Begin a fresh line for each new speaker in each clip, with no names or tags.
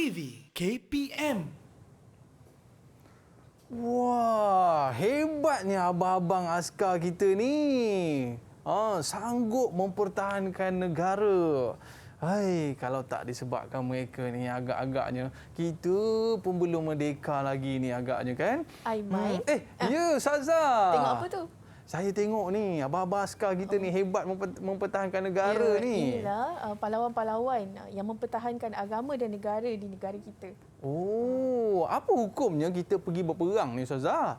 TV KPM.
Wah, hebatnya abang-abang askar kita ni. Sanggup mempertahankan negara. Hai, kalau tak disebabkan mereka ni agak-agaknya kita pun belum merdeka lagi ni agaknya kan?
Aiman.
Ya, Saza.
Tengok apa tu?
Saya tengok ni, abang-abang askar kita ni hebat mempertahankan negara ni.
Inilah pahlawan-pahlawan yang mempertahankan agama dan negara di negara kita.
Oh, apa hukumnya kita pergi berperang ni, Saza?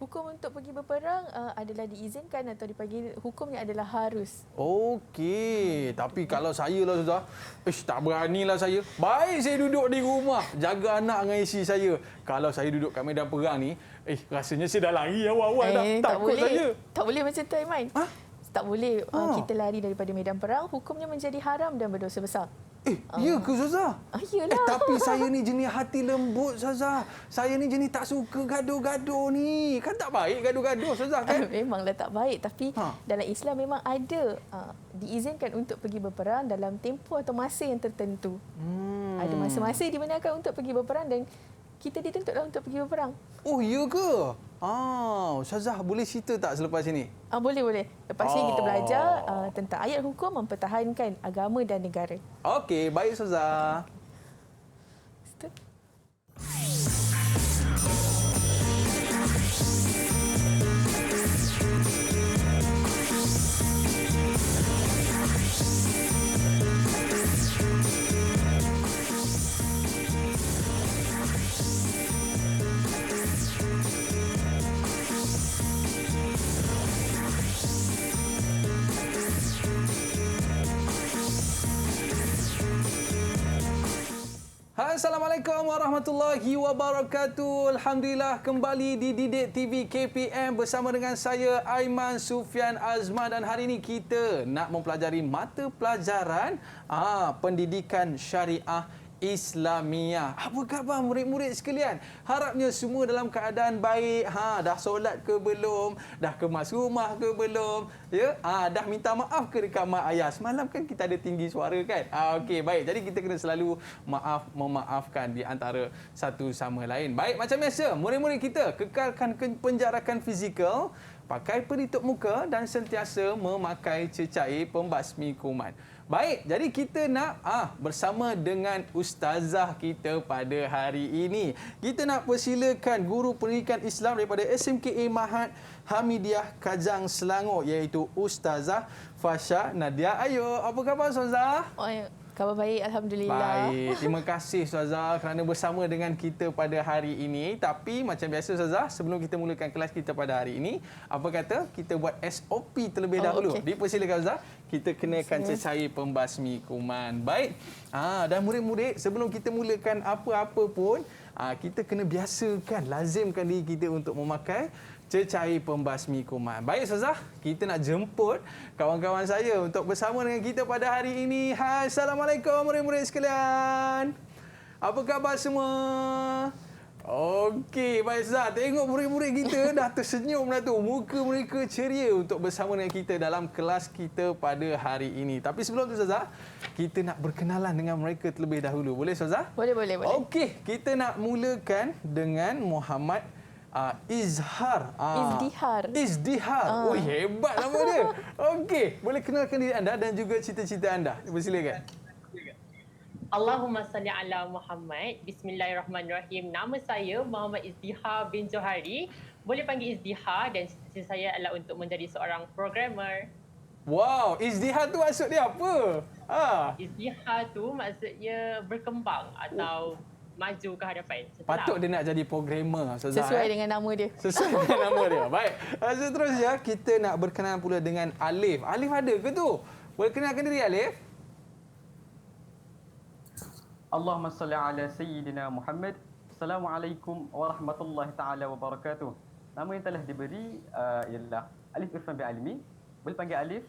Hukum untuk pergi berperang adalah diizinkan atau dipanggil hukumnya adalah harus.
Okey, tapi kalau saya lah Ustaz, tak beranilah saya. Baik saya duduk di rumah, jaga anak dengan isteri saya. Kalau saya duduk kat medan perang ni, rasanya saya dah lari awal-awal dah. Takut saya.
Tak boleh macam tu, Aiman.
Ha?
Tak boleh kita lari daripada medan perang, hukumnya menjadi haram dan berdosa besar.
Ya ke Ustazah?
Iyalah.
Tapi saya ni jenis hati lembut Ustazah. Saya ni jenis tak suka gaduh-gaduh ni. Kan tak baik gaduh-gaduh Ustazah kan?
Memanglah tak baik, tapi dalam Islam memang ada diizinkan untuk pergi berperang dalam tempoh atau masa yang tertentu. Ada masa-masa dibenarkan untuk pergi berperang dan kita dituntutlah untuk pergi berperang.
Oh, ya ke? Ustazah boleh cerita tak selepas ini?
Boleh. Lepas ni kita belajar tentang ayat hukum mempertahankan agama dan negara.
Okey, baik Ustazah. Assalamualaikum warahmatullahi wabarakatuh. Alhamdulillah kembali di Didik TV KPM bersama dengan saya Aiman Sufian Azman, dan hari ini kita nak mempelajari mata pelajaran pendidikan syariah Islamiah. Apa khabar murid-murid sekalian? Harapnya semua dalam keadaan baik. Dah solat ke belum? Dah kemas rumah ke belum? Ya? Dah minta maaf ke dekat mak ayah? Semalam kan kita ada tinggi suara kan? Okey, baik. Jadi kita kena selalu memaafkan di antara satu sama lain. Baik, macam biasa, murid-murid kita kekalkan penjarakan fizikal, pakai pelitup muka dan sentiasa memakai cecair pembasmi kuman. Baik, jadi kita nak bersama dengan ustazah kita pada hari ini. Kita nak persilakan guru pendidikan Islam daripada SMKA Mahat Hamidiyah Kajang Selangor, iaitu Ustazah Fasha Nadia. Ayo, apa khabar Ustazah?
Khabar baik, Alhamdulillah.
Baik, terima kasih Ustazah kerana bersama dengan kita pada hari ini. Tapi macam biasa Ustazah, sebelum kita mulakan kelas kita pada hari ini, apa kata kita buat SOP terlebih dahulu.
Okay.
Dipersilakan Ustazah, kita kenakan cecair pembasmi kuman. Baik, dan murid-murid, sebelum kita mulakan apa-apa pun, kita kena biasakan, lazimkan diri kita untuk memakai cecair pembasmi kuman. Baik Ustazah, kita nak jemput kawan-kawan saya untuk bersama dengan kita pada hari ini. Hai, Assalamualaikum murid-murid sekalian. Apa khabar semua? Okey, baik Ustazah. Tengok murid-murid kita dah tersenyum dah tu. Muka mereka ceria untuk bersama dengan kita dalam kelas kita pada hari ini. Tapi sebelum tu Ustazah, kita nak berkenalan dengan mereka terlebih dahulu. Boleh Ustazah?
Boleh.
Okey, kita nak mulakan dengan Muhammad Izdihar. Oh, hebat nama dia. Okey, boleh kenalkan diri anda dan juga cita-cita anda. Silakan.
Allahumma salli ala Muhammad. Bismillahirrahmanirrahim. Nama saya Muhammad Izdihar bin Johari. Boleh panggil Izdihar, dan cita saya adalah untuk menjadi seorang programmer.
Wow, Izdihar tu maksud dia apa?
Izdihar tu maksudnya berkembang atau maju ke hadapan.
Patut dia nak jadi programmer.
Sesuai dengan nama dia.
Sesuai dengan nama dia. Baik. Seterusnya kita nak berkenalan pula dengan Alif. Alif ada ke tu? Boleh kenalkan diri Alif?
Allahumma salli ala Sayyidina Muhammad. Assalamualaikum warahmatullahi taala wabarakatuh. Nama yang telah diberi ialah Alif Irfan bin Alimi. Boleh panggil Alif,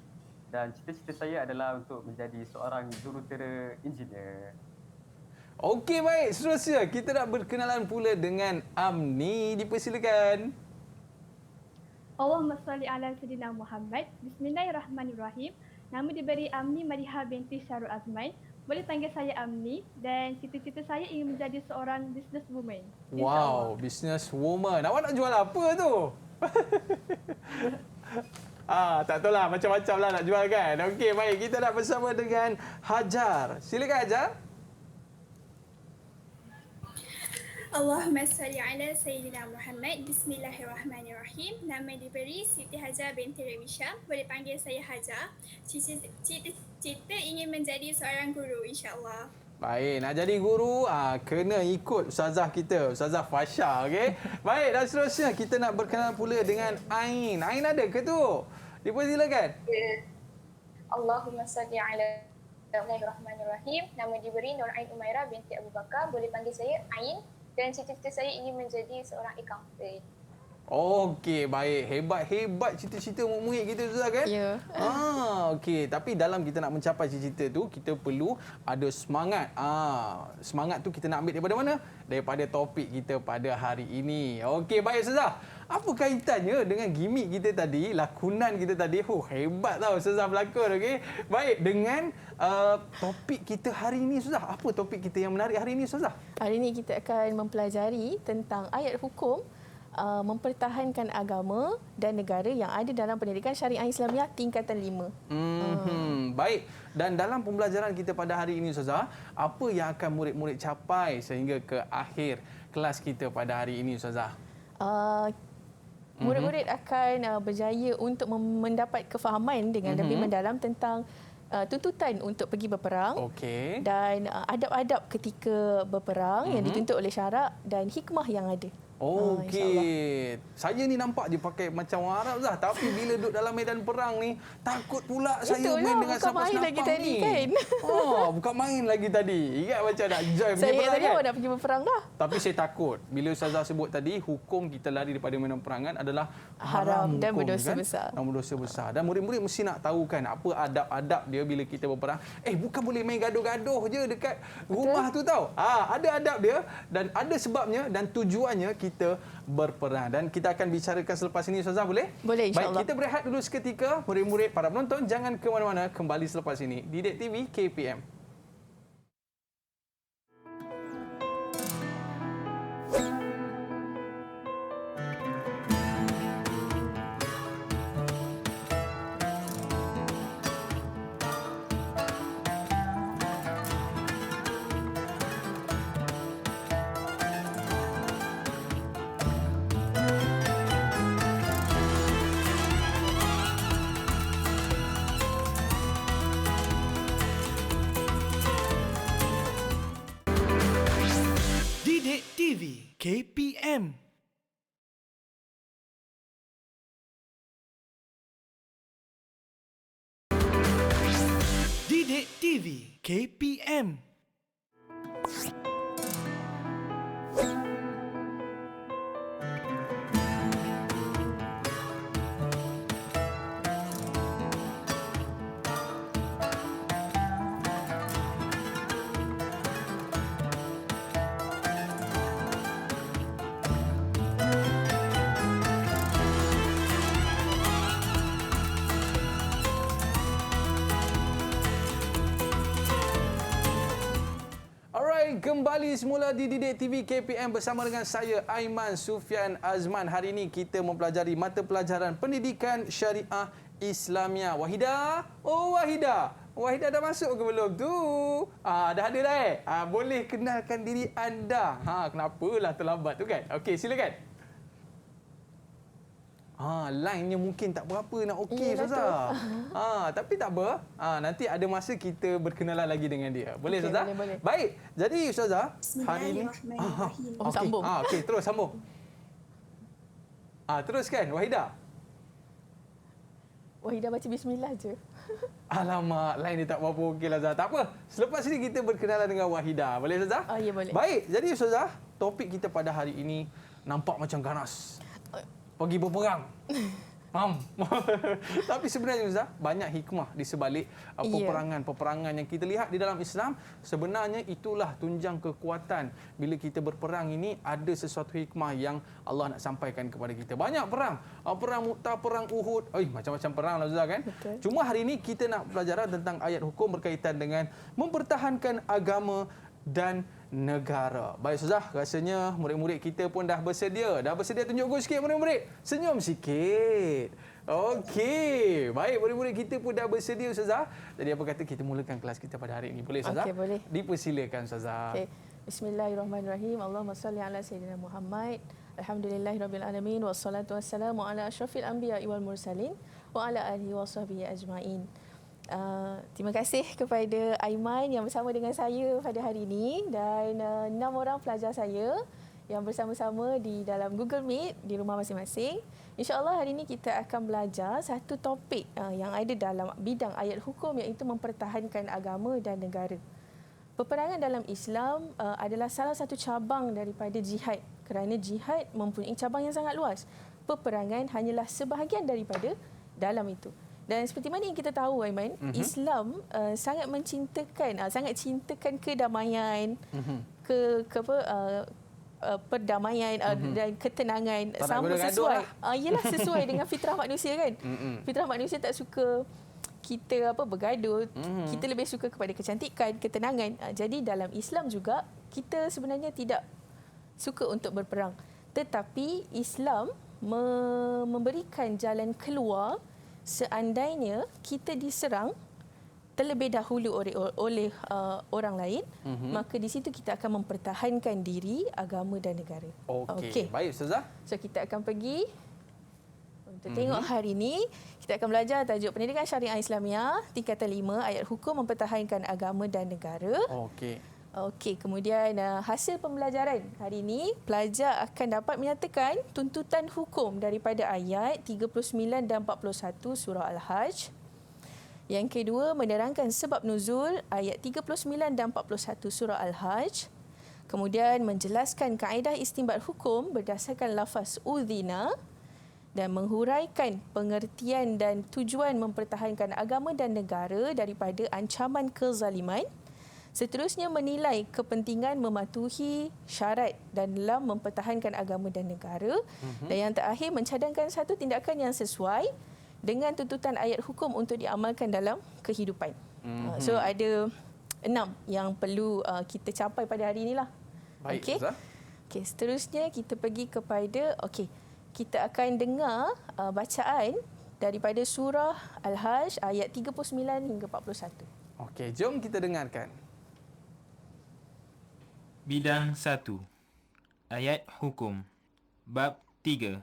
dan cita-cita saya adalah untuk menjadi seorang jurutera engineer.
Okey, baik. Seterusnya kita nak berkenalan pula dengan Amni. Dipersilakan.
Allahumma salli ala Sayyidina Muhammad. Bismillahirrahmanirrahim. Nama diberi Amni Madiha binti Syarul Azmain. boleh panggil saya Amni dan cita-cita saya ingin menjadi seorang businesswoman.
Wow, business woman. Awak nak jual apa tu? Tak tahu lah, macam-macam lah nak jual kan. Okey, baik. Kita nak bersama dengan Hajar. Silakan Hajar.
Allahumma salli ala Sayyidina Muhammad. Bismillahirrahmanirrahim. Nama diberi Siti Hajar binti Remisha. Boleh panggil saya Hajar. Cita-cita ingin menjadi seorang guru, insyaAllah.
Baik, nak jadi guru, kena ikut ustazah kita, Ustazah Fasha, okey? Baik, dan seterusnya kita nak berkenalan pula dengan Ain. Ain ada ke tu? Dipersilakan.
Allahumma salli ala Bismillahirrahmanirrahim. Nama diberi Nur Ain Umairah binti Abu Bakar. Boleh panggil saya Ain. Dan cita-cita saya ingin menjadi seorang accountant.
Okey, baik. Hebat cita-cita murid kita Ustazah kan?
Ya.
Okey. Tapi dalam kita nak mencapai cita-cita tu, kita perlu ada semangat. Semangat tu kita nak ambil daripada mana? Daripada topik kita pada hari ini. Okey, baik Ustazah. Apa kaitannya dengan gimmick kita tadi, lakonan kita tadi? Hebat tau Ustazah berlakon, okey. Baik, dengan topik kita hari ini Ustazah. Apa topik kita yang menarik hari ini Ustazah?
Hari ini kita akan mempelajari tentang ayat hukum mempertahankan agama dan negara yang ada dalam pendidikan syariah Islamiah tingkatan 5.
Baik. Dan dalam pembelajaran kita pada hari ini Ustazah, apa yang akan murid-murid capai sehingga ke akhir kelas kita pada hari ini Ustazah?
Murid-murid akan berjaya untuk mendapat kefahaman dengan lebih mendalam tentang tuntutan untuk pergi berperang dan adab-adab ketika berperang yang dituntut oleh syarak dan hikmah yang ada.
Okey. Saya ni nampak je pakai macam orang Arab Zah, tapi bila duduk dalam medan perang ni takut pula saya main dengan sampah-sampah ni.
Kan?
Bukan main lagi tadi. Ingat macam nak join pergi
saya
perang
tadi
kan?
awak nak pergi berperang dah.
Tapi saya takut. Bila Ustazah sebut tadi, hukum kita lari daripada medan perangan adalah
haram dan
hukum,
berdosa
kan?
besar.
Dan berdosa besar. Dan murid-murid mesti nak tahu kan apa adab-adab dia bila kita berperang. Bukan boleh main gaduh-gaduh je dekat rumah tu tau. Ada adab dia dan ada sebabnya dan tujuannya kita berperang. Dan kita akan bicarakan selepas ini Ustazah, boleh?
Boleh, insyaAllah.
Baik, kita berehat dulu seketika. Murid-murid, para penonton jangan ke mana-mana, kembali selepas ini. Didik TV KPM.
Didik TV KPM. Didik TV KPM. Kembali semula di Didik TV KPM bersama dengan saya Aiman Sufyan Azman. Hari ini kita mempelajari mata pelajaran pendidikan syariah Islamiah. Wahida? Oh Wahida. Wahida dah masuk ke belum tu? Dah ada dah boleh kenalkan diri anda. Kenapalah terlambat tu kan? Okey, silakan. Line-nya mungkin tak berapa nak okey Ustazah. Tapi tak apa. Nanti ada masa kita berkenalan lagi dengan dia. Boleh Ustazah?
Boleh.
Baik. Jadi Ustazah, hari ini
Sambung.
Okey, terus sambung. Teruskan Wahida.
Wahida baca bismillah je.
Alamak, line dia tak berapa okey lah Ustazah. Tak apa. Selepas ini kita berkenalan dengan Wahida. Boleh Ustazah?
Ya, boleh.
Baik. Jadi Ustazah, topik kita pada hari ini nampak macam ganas. Pergi berperang.
Tapi sebenarnya Ustaz, banyak hikmah di sebalik peperangan-peperangan yang kita lihat di dalam Islam. Sebenarnya itulah tunjang kekuatan. Bila kita berperang ini, ada sesuatu hikmah yang Allah nak sampaikan kepada kita. Banyak perang. Perang Mu'tah, perang Uhud. Macam-macam perang lah Ustaz kan.
Betul.
Cuma hari ini kita nak belajar tentang ayat hukum berkaitan dengan mempertahankan agama dan negara. Baik Ustazah, rasanya murid-murid kita pun dah bersedia. Dah bersedia tunjuk gol sikit murid-murid. Senyum sikit. Okey. Baik, murid-murid kita pun dah bersedia Ustazah. Jadi apa kata kita mulakan kelas kita pada hari ini. Boleh Ustazah?
Okey, boleh.
Dipersilakan Ustazah.
Okey. Bismillahirrahmanirrahim. Allahumma salli ala sayyidina Muhammad. Alhamdulillahirabbil alamin wassalatu wassalamu ala asyrafil anbiya'i wal mursalin wa ala alihi washabbihi ajmain. Terima kasih kepada Aiman yang bersama dengan saya pada hari ini dan 6 orang pelajar saya yang bersama-sama di dalam Google Meet di rumah masing-masing. InsyaAllah hari ini kita akan belajar satu topik yang ada dalam bidang ayat hukum iaitu mempertahankan agama dan negara. Peperangan dalam Islam adalah salah satu cabang daripada jihad kerana jihad mempunyai cabang yang sangat luas. Peperangan hanyalah sebahagian daripada dalam itu. Dan seperti mana yang kita tahu Aiman, Islam sangat cintakan kedamaian, perdamaian dan ketenangan. Sama sesuai. Ialah sesuai dengan fitrah manusia kan. Fitrah manusia tak suka kita bergaduh, kita lebih suka kepada kecantikan, ketenangan. Jadi dalam Islam juga kita sebenarnya tidak suka untuk berperang. Tetapi Islam memberikan jalan keluar seandainya kita diserang terlebih dahulu oleh orang lain, maka di situ kita akan mempertahankan diri, agama dan negara.
Okey. Baik Ustazah.
So kita akan pergi untuk tengok hari ini. Kita akan belajar tajuk Pendidikan Syariah Islamiah tingkatan 5 ayat hukum mempertahankan agama dan negara. Okey, kemudian hasil pembelajaran hari ini, pelajar akan dapat menyatakan tuntutan hukum daripada ayat 39 dan 41 surah Al-Hajj. Yang kedua, menerangkan sebab nuzul ayat 39 dan 41 surah Al-Hajj. Kemudian menjelaskan kaedah istinbat hukum berdasarkan lafaz udhina dan menghuraikan pengertian dan tujuan mempertahankan agama dan negara daripada ancaman kezaliman. Seterusnya menilai kepentingan mematuhi syarat dan dalam mempertahankan agama dan negara. Dan yang terakhir mencadangkan satu tindakan yang sesuai dengan tuntutan ayat hukum untuk diamalkan dalam kehidupan. So ada 6 yang perlu kita capai pada hari inilah.
Baik,
Okey, seterusnya kita pergi kepada kita akan dengar bacaan daripada surah Al-Hajj ayat 39 hingga 41.
Okey, jom kita dengarkan.
Bidang 1. Ayat Hukum. Bab 3.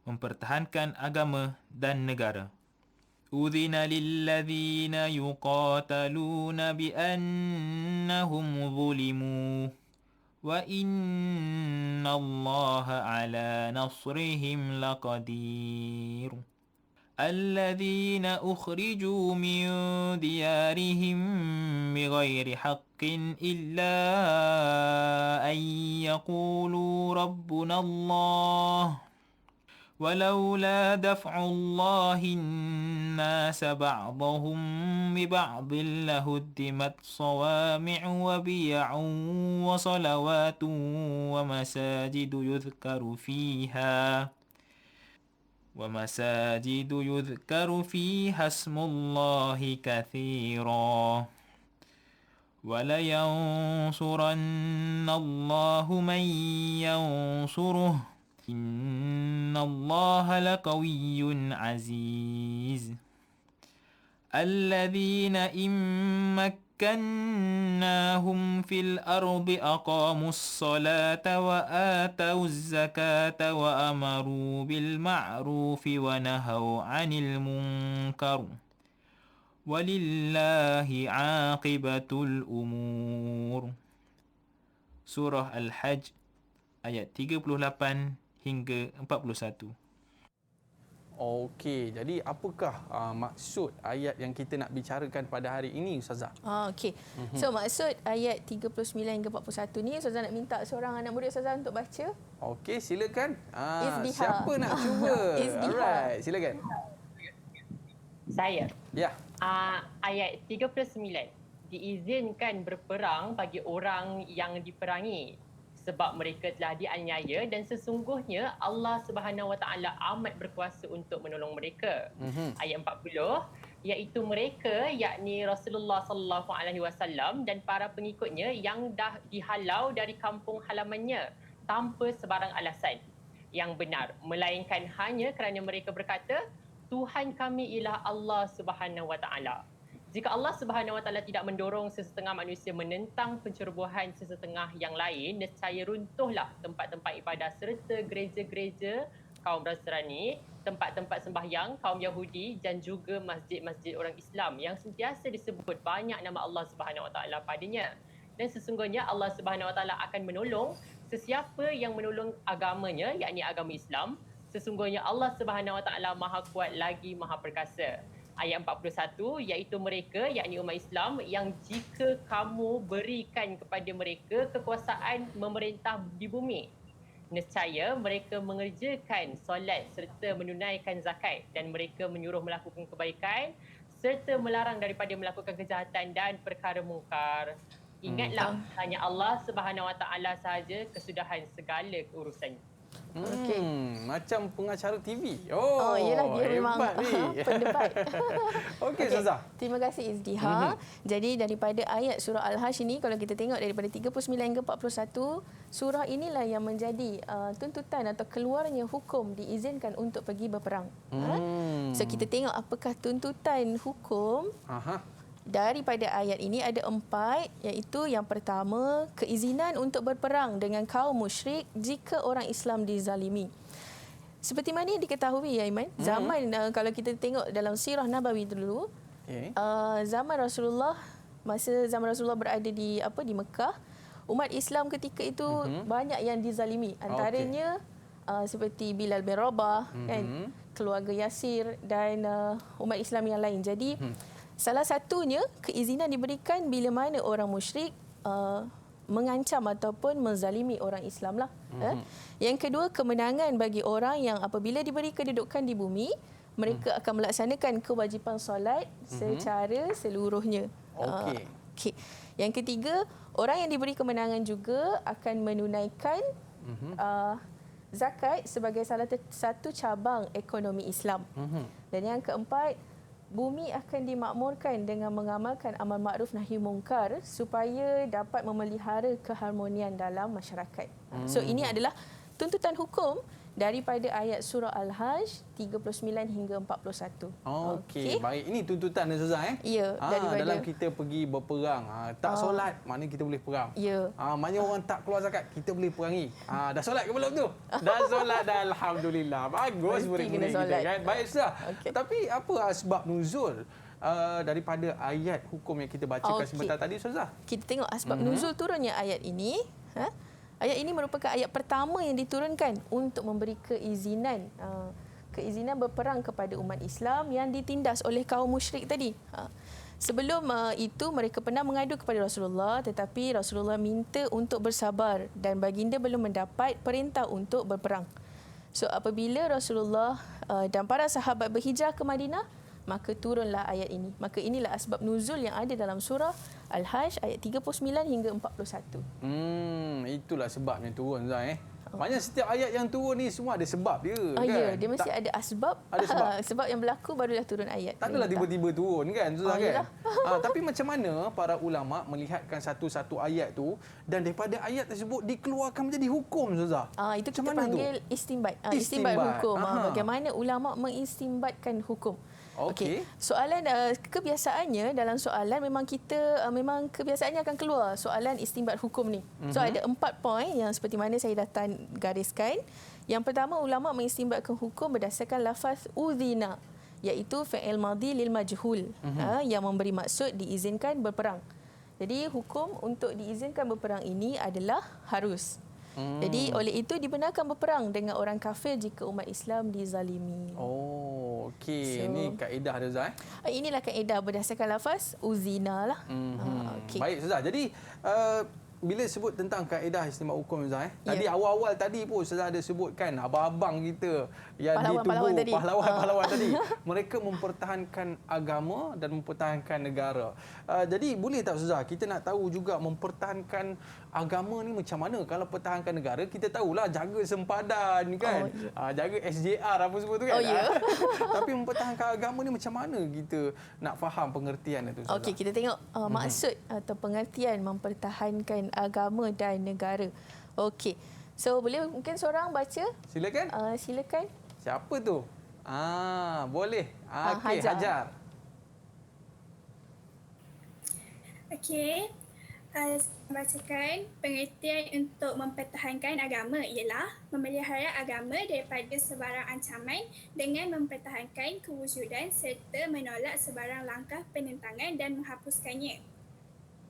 Mempertahankan agama dan negara. Udhina lilladzina yuqataluna biannahum zulimu. Wa innallaha ala nasrihim laqadir. الذين أخرجوا من ديارهم بغير حق إلا أن يقولوا ربنا الله ولولا دفع الله الناس بعضهم ببعض لهدمت صوامع وبيع وصلوات ومساجد يذكر فيها اسم الله كثيرا ولينصرن الله من ينصره إن الله لقوي عزيز الذين إن مكناهم في الأرض أقاموا الصلاة وآتوا الزكاة وأمروا بالمعروف ونهوا عن المنكر ولله عاقبة الأمور. Surah Al-Hajj ayat 38 hingga 41.
Okey, jadi apakah maksud ayat yang kita nak bicarakan pada hari ini, Ustazah?
Okey. So maksud ayat 39 hingga 41 ni Ustazah nak minta seorang anak murid Ustazah untuk baca.
Okey, silakan.
Izdiha.
Siapa nak cuba?
Izdiha.
Alright, silakan.
Saya.
Ya.
Ayat 39. Diizinkan berperang bagi orang yang diperangi sebab mereka telah dianiaya dan sesungguhnya Allah Subhanahu Wa Taala amat berkuasa untuk menolong mereka. Ayat 40 iaitu mereka yakni Rasulullah sallallahu alaihi wasallam dan para pengikutnya yang dah dihalau dari kampung halamannya tanpa sebarang alasan yang benar melainkan hanya kerana mereka berkata Tuhan kami ialah Allah Subhanahu Wa Taala. Jika Allah Subhanahu Wa Taala tidak mendorong sesetengah manusia menentang pencerobohan sesetengah yang lain, nescaya runtuhlah tempat-tempat ibadah serta gereja-gereja kaum Nasrani, tempat-tempat sembahyang kaum Yahudi dan juga masjid-masjid orang Islam yang sentiasa disebut banyak nama Allah Subhanahu Wa Taala padanya. Dan sesungguhnya Allah Subhanahu Wa Taala akan menolong sesiapa yang menolong agamanya, yakni agama Islam. Sesungguhnya Allah Subhanahu Wa Taala Maha Kuat lagi Maha Perkasa. Ayat 41 iaitu mereka yakni umat Islam yang jika kamu berikan kepada mereka kekuasaan memerintah di bumi, nescaya mereka mengerjakan solat serta menunaikan zakat dan mereka menyuruh melakukan kebaikan serta melarang daripada melakukan kejahatan dan perkara mungkar. Ingatlah hanya Allah Subhanahu Wa Taala sahaja kesudahan segala urusan.
Macam pengacara TV.
Yelah dia memang pendebat.
Okey, Ustazah.
Terima kasih Izdiha. Jadi daripada ayat surah Al-Hajj ini kalau kita tengok daripada 39 hingga 41, surah inilah yang menjadi tuntutan atau keluarnya hukum diizinkan untuk pergi berperang. So kita tengok apakah tuntutan hukum. Daripada ayat ini ada 4, iaitu yang pertama, keizinan untuk berperang dengan kaum musyrik jika orang Islam dizalimi. Seperti mana yang diketahui ya Iman, zaman kalau kita tengok dalam sirah Nabawi dulu, zaman Rasulullah, masa zaman Rasulullah berada di Mekah, umat Islam ketika itu banyak yang dizalimi. Antaranya seperti Bilal bin Rabah, kan, keluarga Yasir dan umat Islam yang lain. Jadi salah satunya keizinan diberikan bila mana orang musyrik mengancam ataupun menzalimi orang Islam lah. Yang kedua, kemenangan bagi orang yang apabila diberi kedudukan di bumi, mereka akan melaksanakan kewajipan solat secara seluruhnya. Okay. Yang ketiga, orang yang diberi kemenangan juga akan menunaikan zakat sebagai salah satu cabang ekonomi Islam. Dan yang keempat, bumi akan dimakmurkan dengan mengamalkan amal makruf nahi mungkar supaya dapat memelihara keharmonian dalam masyarakat. So ini adalah tuntutan hukum daripada ayat surah Al-Hajj 39 hingga 41.
Okey, baik. Ini tuntutan Ustazah
Ya, daripada
dalam kita pergi berperang, tak solat, maknanya kita boleh perang.
Ya.
Maknanya orang tak keluar zakat, kita boleh perangi. Dah solat ke belum tu? Dah solat dah, alhamdulillah. Bagus murid-murid kita kan. Baik Ustazah. Tapi apa sebab nuzul daripada ayat hukum yang kita bacakan sebentar tadi Ustazah?
Kita tengok asbab nuzul turunnya ayat ini. Ayat ini merupakan ayat pertama yang diturunkan untuk memberi keizinan berperang kepada umat Islam yang ditindas oleh kaum musyrik tadi. Sebelum itu mereka pernah mengadu kepada Rasulullah, tetapi Rasulullah minta untuk bersabar dan baginda belum mendapat perintah untuk berperang. So apabila Rasulullah dan para sahabat berhijrah ke Madinah, maka turunlah ayat ini. Maka inilah asbab nuzul yang ada dalam surah Al-Hajj ayat 39 hingga 41.
Itulah sebabnya turun Zai. Maknanya setiap ayat yang turun ni semua ada sebab dia kan?
Ya, dia mesti ada asbab.
Ada sebab.
Sebab yang berlaku barulah turun ayat.
Tak adalah tiba-tiba turun kan Zuzah kan? Tapi macam mana para ulama melihatkan satu-satu ayat tu dan daripada ayat tersebut dikeluarkan menjadi hukum Zuzah?
Itu kita panggil istinbat. Istinbat hukum. Bagaimana ulama mengistinbatkan hukum. Okey. Soalan kebiasaannya dalam soalan memang kebiasaannya akan keluar soalan istinbat hukum ni. So ada 4 poin yang seperti mana saya dah gariskan. Yang pertama, ulama mengistinbatkan hukum berdasarkan lafaz udhina, iaitu fi'il madhi lil majhul, yang memberi maksud diizinkan berperang. Jadi hukum untuk diizinkan berperang ini adalah harus. Jadi oleh itu dibenarkan berperang dengan orang kafir jika umat Islam dizalimi.
Okey, ni kaedah dia Ustaz.
Inilah kaedah berdasarkan lafaz uzina lah. Okey.
Baik Ustaz. Jadi bila sebut tentang kaedah istimewa hukum Ustaz,
Ya.
tadi awal-awal tadi pun Ustaz ada sebutkan abang-abang kita yang
Pahlawan-pahlawan tadi.
pahlawan-pahlawan tadi, mereka mempertahankan agama dan mempertahankan negara. Jadi boleh tak Ustaz, kita nak tahu juga mempertahankan agama ni macam mana? Kalau pertahankan negara, kita tahulah jaga sempadan kan, jaga SJR apa semua tu kan. Tapi mempertahankan agama ni macam mana kita nak faham pengertian itu Ustaz?
Okey, kita tengok maksud atau pengertian mempertahankan agama dan negara. Okey. So boleh mungkin seorang baca?
Silakan.
Silakan.
Siapa tu? Boleh. Okey, Hajar.
Okey. Bacakan pengertian untuk mempertahankan agama ialah memelihara agama daripada sebarang ancaman dengan mempertahankan kewujudan serta menolak sebarang langkah penentangan dan menghapuskannya.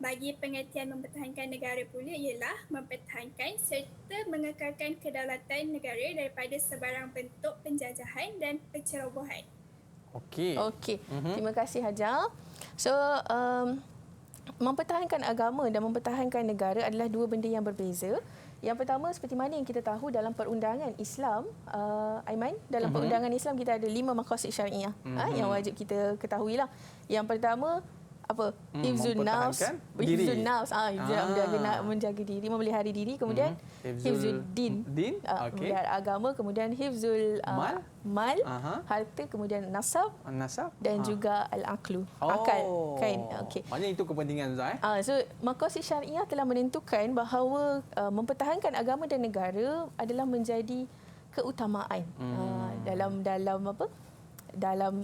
Bagi pengertian mempertahankan negara pula ialah mempertahankan serta mengekalkan kedaulatan negara daripada sebarang bentuk penjajahan dan pencerobohan.
Okey.
Terima kasih Hajar. So mempertahankan agama dan mempertahankan negara adalah dua benda yang berbeza. Yang pertama, seperti mana yang kita tahu dalam perundangan Islam, Aiman, dalam perundangan Islam kita ada 5 maqasid syariah yang wajib kita ketahuilah. Yang pertama, apa? Hifzun nafs. Hifzun nafs. Menjaga diri, memelihara diri. Kemudian hifzul din. Memelihara agama. Kemudian hifzul mal, harta. Kemudian nasab. Dan juga al-aqlu. Akal. Kan? Okey.
Maknanya itu kepentingan Ustaz.
So maqasid syariah telah menentukan bahawa mempertahankan agama dan negara adalah menjadi keutamaan dalam apa? Dalam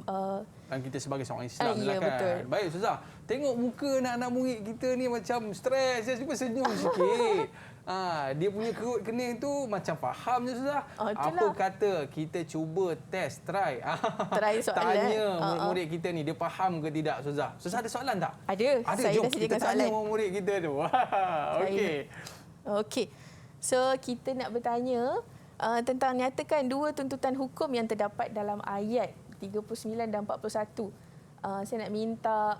dan kita sebagai seorang Islam
ya,
kan.
Betul.
Baik Ustazah, tengok muka nak murid kita ni macam stres, dia cuba senyum sikit. Dia punya kerut kening tu macam faham je Ustazah. Apa kata kita cuba test, try
soalan.
Tanya murid-murid kita ni, dia faham ke tidak Ustazah? Ustazah ada soalan tak?
Ada. Saya
Jom
dah
kita
sediakan
tanya
soalan.
murid kita tu.
Okey. So kita nak bertanya tentang nyatakan dua tuntutan hukum yang terdapat dalam ayat 39 dan 41. Saya nak minta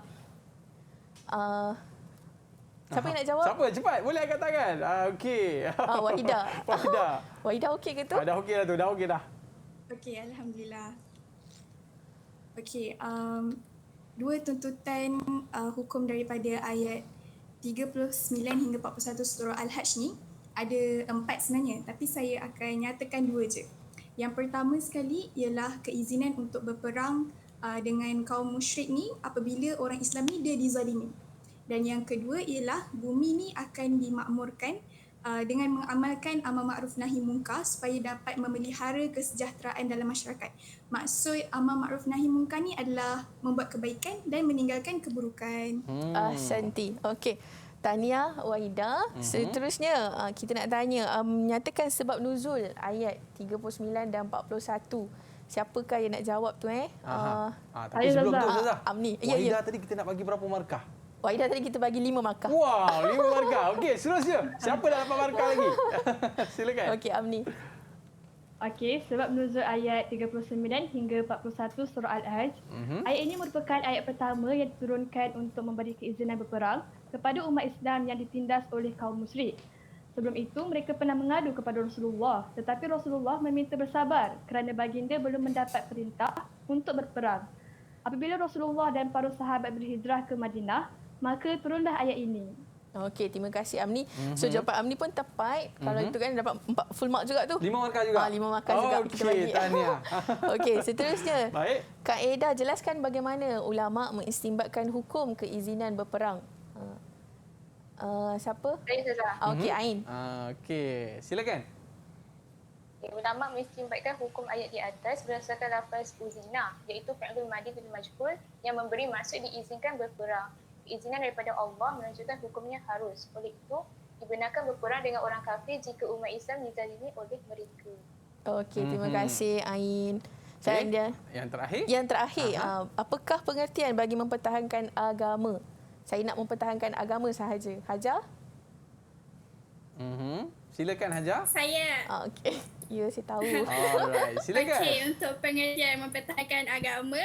siapa yang nak jawab?
Siapa? Cepat. Boleh angkat tangan. Okey.
Wahidah.
Wahidah.
Wahidah okey ke tu?
Dah okey dah tu. Dah okey dah.
Okey, alhamdulillah. Okey, dua tuntutan hukum daripada ayat 39 hingga 41 surah Al-Hajj ni ada 4 sebenarnya, tapi saya akan nyatakan 2 je. Yang pertama sekali ialah keizinan untuk berperang dengan kaum musyrik ni apabila orang Islam ni dia dizalimi. Dan yang kedua ialah bumi ni akan dimakmurkan dengan mengamalkan amar ma'ruf nahi munkar supaya dapat memelihara kesejahteraan dalam masyarakat. Maksud amar ma'ruf nahi munkar ni adalah membuat kebaikan dan meninggalkan keburukan.
Ahsanti. Okey. Tahniah Wahidah. Seterusnya kita nak tanya nyatakan sebab nuzul ayat 39 dan 41. Siapakah yang nak jawab tu
Tapi sebelum tu Ustazah,
Amni.
Wahidah tadi kita nak bagi berapa markah?
Wahidah tadi kita bagi 5 markah.
Wow, 5 markah. Okey, seterusnya. Siapa dah dapat markah lagi? Silakan.
Okey, Amni.
Okey, sebab nuzul ayat 39 hingga 41 surah Al-Hajj. Ayat ini merupakan ayat pertama yang diturunkan untuk memberi keizinan berperang kepada umat Islam yang ditindas oleh kaum musyrik. Sebelum itu, mereka pernah mengadu kepada Rasulullah, tetapi Rasulullah meminta bersabar kerana baginda belum mendapat perintah untuk berperang. Apabila Rasulullah dan para sahabat berhijrah ke Madinah, maka turunlah ayat ini.
Okey, terima kasih Amni. So jawapan Amni pun tepat. Kalau itu kan dapat 4 full mark juga tu.
5 markah juga.
5 markah juga kita bagi.
Okey, tahniah.
Okey, seterusnya.
Baik.
Kaedah, jelaskan bagaimana ulama mengistimbatkan hukum keizinan berperang. Siapa?
Saya Ustazah.
Okey, Ain.
Okey, silakan.
Ulama mengistimbatkan hukum ayat di atas berdasarkan lafaz uzina, iaitu fi'lul madi bil majhul yang memberi maksud diizinkan berperang. Keizinan daripada Allah menunjukkan hukumnya harus. Oleh itu, dibenarkan berperang dengan orang kafir jika umat Islam dizalimi oleh mereka.
Okey, terima kasih Ain.
Okay. Yang terakhir?
Yang terakhir, apakah pengertian bagi mempertahankan agama? Saya nak mempertahankan agama sahaja. Hajar?
Silakan Hajar.
Saya.
Okey. Ya, saya tahu.
Alright, silakan.
Okey, untuk pengertian mempertahankan agama,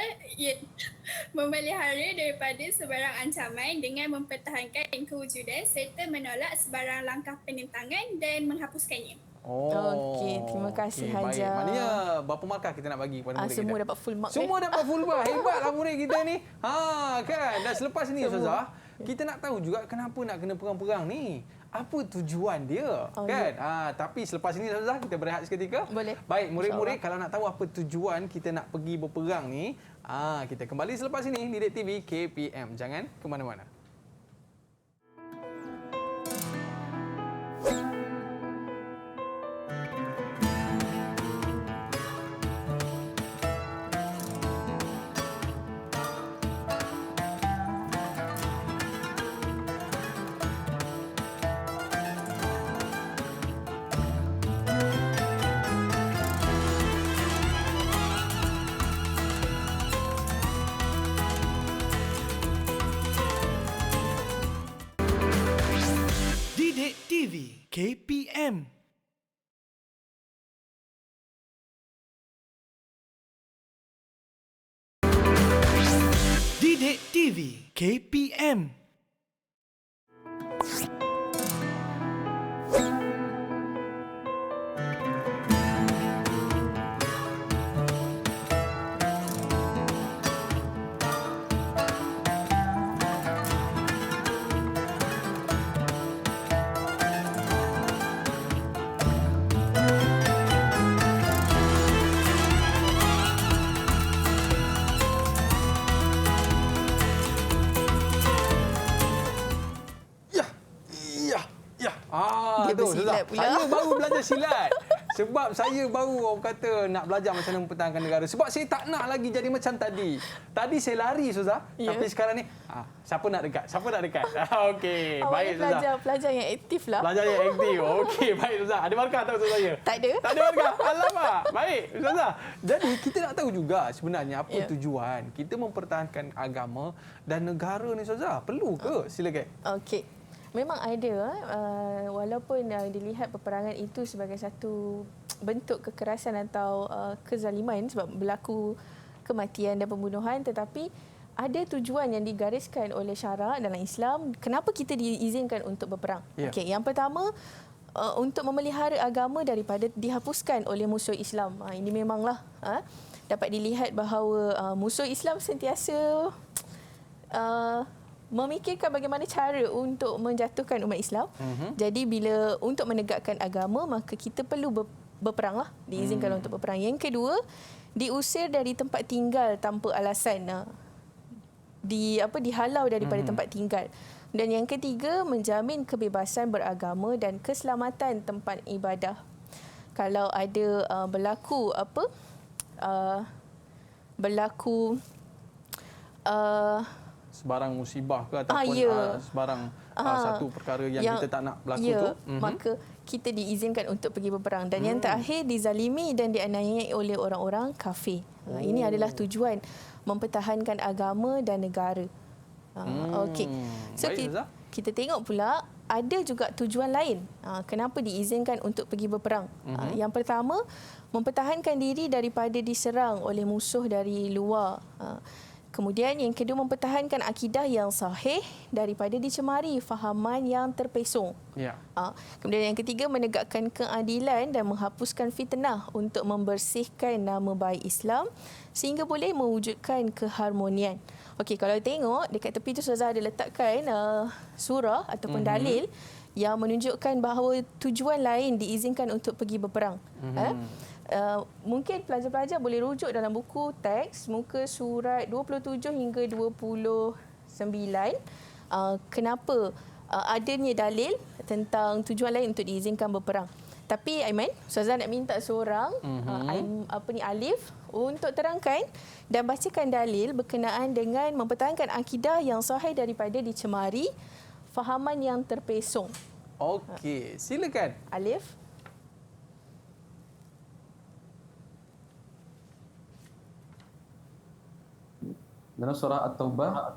memelihara daripada sebarang ancaman dengan mempertahankan kewujudan serta menolak sebarang langkah penentangan dan menghapuskannya.
Okey, terima kasih,
baik.
Haja.
Maknanya berapa markah kita nak bagi kepada murid
Semua
kita?
dapat full mark.
Semua dapat full mark. Hebatlah murid kita ni. Kan. Dan selepas ni Ustazah, kita nak tahu juga kenapa nak kena perang-perang ni. Apa tujuan dia? Kan? Tapi selepas ini Ustazah, kita berehat seketika.
Boleh.
Baik, murid-murid kalau nak tahu apa tujuan kita nak pergi berperang ni, kita kembali selepas ini Didik TV KPM. Jangan ke mana-mana.
Didik TV KPM. Didik TV KPM.
Dia bersilat pula.
Saya baru belajar silat. Sebab saya baru orang kata nak belajar macam mana mempertahankan negara. Sebab saya tak nak lagi jadi macam tadi. Tadi saya lari, Ustazah.
Ya.
Tapi sekarang ni, siapa nak dekat? Siapa nak dekat? Okey,
Awak
baik,
ni
Ustazah.
pelajar yang aktif lah.
Pelajar yang aktif. Okey, baik, Ustazah. Ada markah tak untuk saya?
Tak ada.
Tak ada markah? Alamak. Baik, Ustazah. Jadi, kita nak tahu juga sebenarnya apa
Ya.
tujuan kita mempertahankan agama dan negara ni, Ustazah. Perlu ke? Silakan.
Okey. Memang ada, walaupun dilihat peperangan itu sebagai satu bentuk kekerasan atau kezaliman sebab berlaku kematian dan pembunuhan, tetapi ada tujuan yang digariskan oleh syarak dalam Islam kenapa kita diizinkan untuk berperang.
Ya.
Okey, yang pertama untuk memelihara agama daripada dihapuskan oleh musuh Islam. Ini memanglah dapat dilihat bahawa musuh Islam sentiasa memikirkan bagaimana cara untuk menjatuhkan umat Islam. Jadi bila untuk menegakkan agama, maka kita perlu berperanglah, diizinkan untuk berperang. Yang kedua, diusir dari tempat tinggal tanpa alasan. Dihalau daripada tempat tinggal. Dan yang ketiga, menjamin kebebasan beragama dan keselamatan tempat ibadah. Kalau ada berlaku
sebarang musibah ke ataupun sebarang satu perkara yang kita tak nak berlaku tu,
maka kita diizinkan untuk pergi berperang. Dan yang terakhir, dizalimi dan dianiayai oleh orang-orang kafir. Ini adalah tujuan mempertahankan agama dan negara. Okey. So kita tengok pula ada juga tujuan lain. Kenapa diizinkan untuk pergi berperang? Yang pertama, mempertahankan diri daripada diserang oleh musuh dari luar. Kemudian yang kedua, mempertahankan akidah yang sahih daripada dicemari fahaman yang terpesong.
Ya.
Kemudian yang ketiga, menegakkan keadilan dan menghapuskan fitnah untuk membersihkan nama baik Islam sehingga boleh mewujudkan keharmonian. Okey, kalau tengok dekat tepi tu Ustazah ada letakkan surah ataupun dalil yang menunjukkan bahawa tujuan lain diizinkan untuk pergi berperang. Mungkin pelajar-pelajar boleh rujuk dalam buku teks muka surat 27 hingga 29 kenapa adanya dalil tentang tujuan lain untuk diizinkan berperang. Tapi Aiman, Ustazah nak minta seorang Alif untuk terangkan dan bacakan dalil berkenaan dengan mempertahankan akidah yang sahih daripada dicemari fahaman yang terpesong.
Okey, silakan.
Alif.
Dalam surah At-Taubah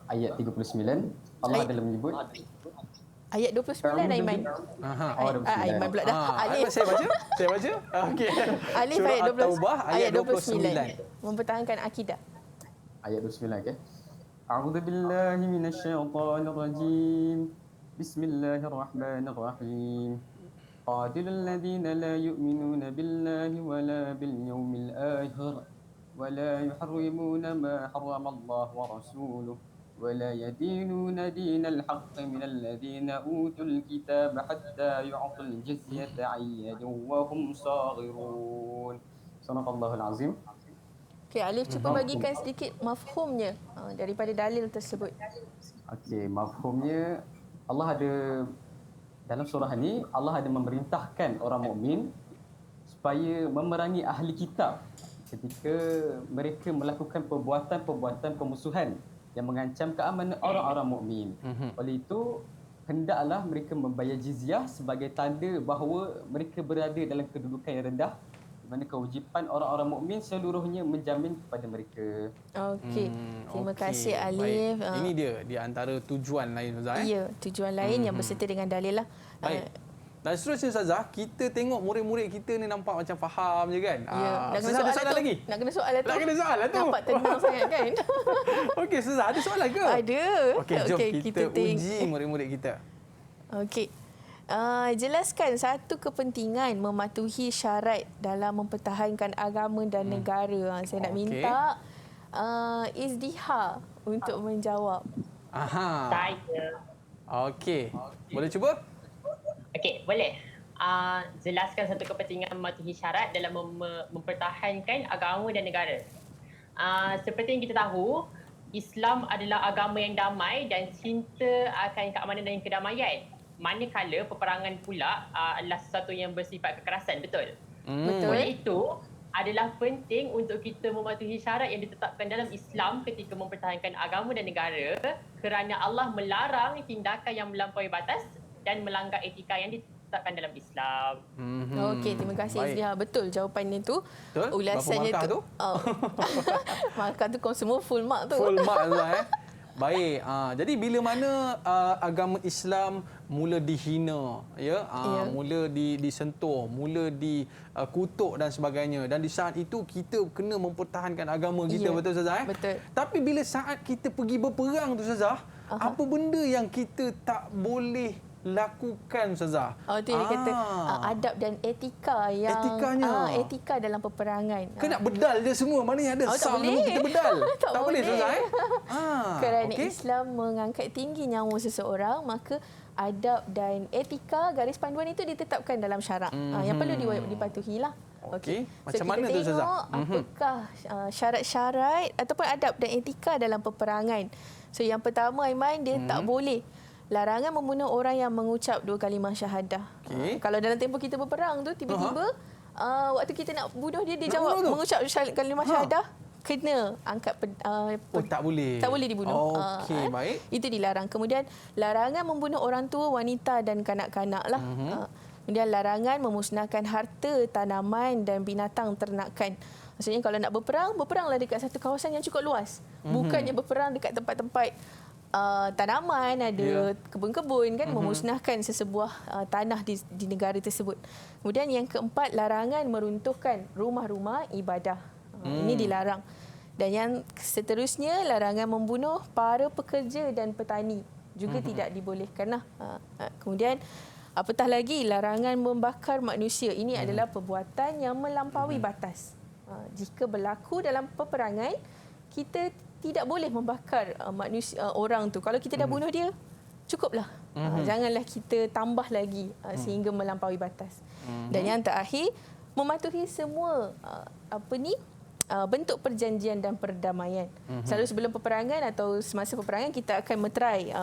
ayat 39, Allah adalah menyebut
Ayat 29 Aiman. Aiman pula dah. Alif.
Saya baca. Okey.
Alif
Surah
ayat 29.
At-Taubah ayat 29.
Mempertahankan akidah.
Ayat 29 okey. A'udzu billahi minasyaitonir rajim. Bismillahirrahmanirrahim. Qatilul ladzina la yu'minuna billahi wala bil yawmil akhir wala yuharrimuna ma harrama Allah wa rasuluhu ولا يدينون دين الحق من الذين أوتوا الكتاب حتى يعطوا الجزية عن يد وهم صاغرون. صدق الله العظيم.
Okey, Alif cuba bagikan sedikit mafhumnya daripada dalil tersebut.
Okey, mafhumnya Allah ada dalam surah ni Allah ada memerintahkan orang mukmin supaya memerangi ahli kitab ketika mereka melakukan perbuatan-perbuatan pemusuhan yang mengancam keamanan orang-orang mukmin. Oleh itu, hendaklah mereka membayar jizyah sebagai tanda bahawa mereka berada dalam kedudukan yang rendah, di mana kewajipan orang-orang mukmin seluruhnya menjamin kepada mereka.
Okey. Terima kasih Alif.
Ini dia di antara tujuan lain Ustazah.
Ya, tujuan lain yang berserta dengan dalil lah.
Baik. Dan seterusnya Ustazah, kita tengok murid-murid kita ni nampak macam faham je kan.
Ya, nak kena
Ustazah, ada soalan
tu.
lagi?
Nak kena soalan tu.
Nak kena soalan tu.
Nampak tenang sangat kan?
Okey Ustazah, ada soalan ke?
Ada.
Okey, jom kita uji murid-murid kita.
Okey. Jelaskan satu kepentingan mematuhi syarat dalam mempertahankan agama dan negara. Saya nak minta Izdihar untuk menjawab.
Aha.
Saya.
Okey. Boleh cuba?
Okey, boleh. Jelaskan satu kepentingan mematuhi syarat dalam mempertahankan agama dan negara. Seperti yang kita tahu, Islam adalah agama yang damai dan cinta akan keamanan dan kedamaian. Manakala peperangan pula adalah sesuatu yang bersifat kekerasan, betul?
Betul.
Oleh itu, adalah penting untuk kita mematuhi syarat yang ditetapkan dalam Islam ketika mempertahankan agama dan negara, kerana Allah melarang tindakan yang melampaui batas dan melanggar etika yang ditetapkan dalam Islam.
Okey, terima kasih Izdihar. Betul jawapannya tu.
Betul?
Ulasannya
Berapa markah tu?
Markah tu kau semua full mark tu.
Full mark Ustaz Baik. Jadi bila mana agama Islam mula dihina, ya, mula disentuh, mula dikutuk dan sebagainya, dan di saat itu kita kena mempertahankan agama kita, betul Ustazah?
Betul.
Tapi bila saat kita pergi berperang tu Ustazah, apa benda yang kita tak boleh lakukan Ustazah?
Itu yang kata adab dan etika yang
Etikanya.
etika dalam peperangan.
Kena bedal je semua. Mana yang ada
tak
sound
boleh.
kita bedal.
Tak
boleh
boleh.
Ustazah
Kerana
okey.
Islam mengangkat tinggi nyawa seseorang, maka adab dan etika, garis panduan itu ditetapkan dalam syarak. Yang perlu dipatuhilah.
Okey.
So,
Macam
kita
mana tu Ustazah?
tengok apakah syarat-syarat ataupun adab dan etika dalam peperangan. So yang pertama Aiman, dia tak boleh larangan membunuh orang yang mengucap 2 kalimah syahadah.
Okey.
Kalau dalam tempoh kita berperang tu tiba-tiba waktu kita nak bunuh dia, dia jawab
bunuh tu?
mengucap kalimah syahadah, kena angkat
tak boleh.
tak boleh dibunuh.
Okey, baik.
Itu dilarang. Kemudian larangan membunuh orang tua, wanita dan kanak-kanak lah. Kemudian larangan memusnahkan harta, tanaman dan binatang ternakan. Maksudnya kalau nak berperang, berperanglah dekat satu kawasan yang cukup luas. Bukannya berperang dekat tempat-tempat tanaman, ada kebun-kebun kan, memusnahkan sesebuah tanah di negara tersebut. Kemudian yang keempat, larangan meruntuhkan rumah-rumah ibadah. Ini dilarang. Dan yang seterusnya, larangan membunuh para pekerja dan petani juga tidak dibolehkan lah. Kemudian apatah lagi, larangan membakar manusia. Ini adalah perbuatan yang melampaui batas. Jika berlaku dalam peperangan, kita tidak boleh membakar manusia orang tu. Kalau kita dah bunuh dia, cukuplah. Janganlah kita tambah lagi sehingga melampaui batas. Dan yang terakhir, mematuhi semua bentuk perjanjian dan perdamaian. Selalu sebelum peperangan atau semasa peperangan kita akan meterai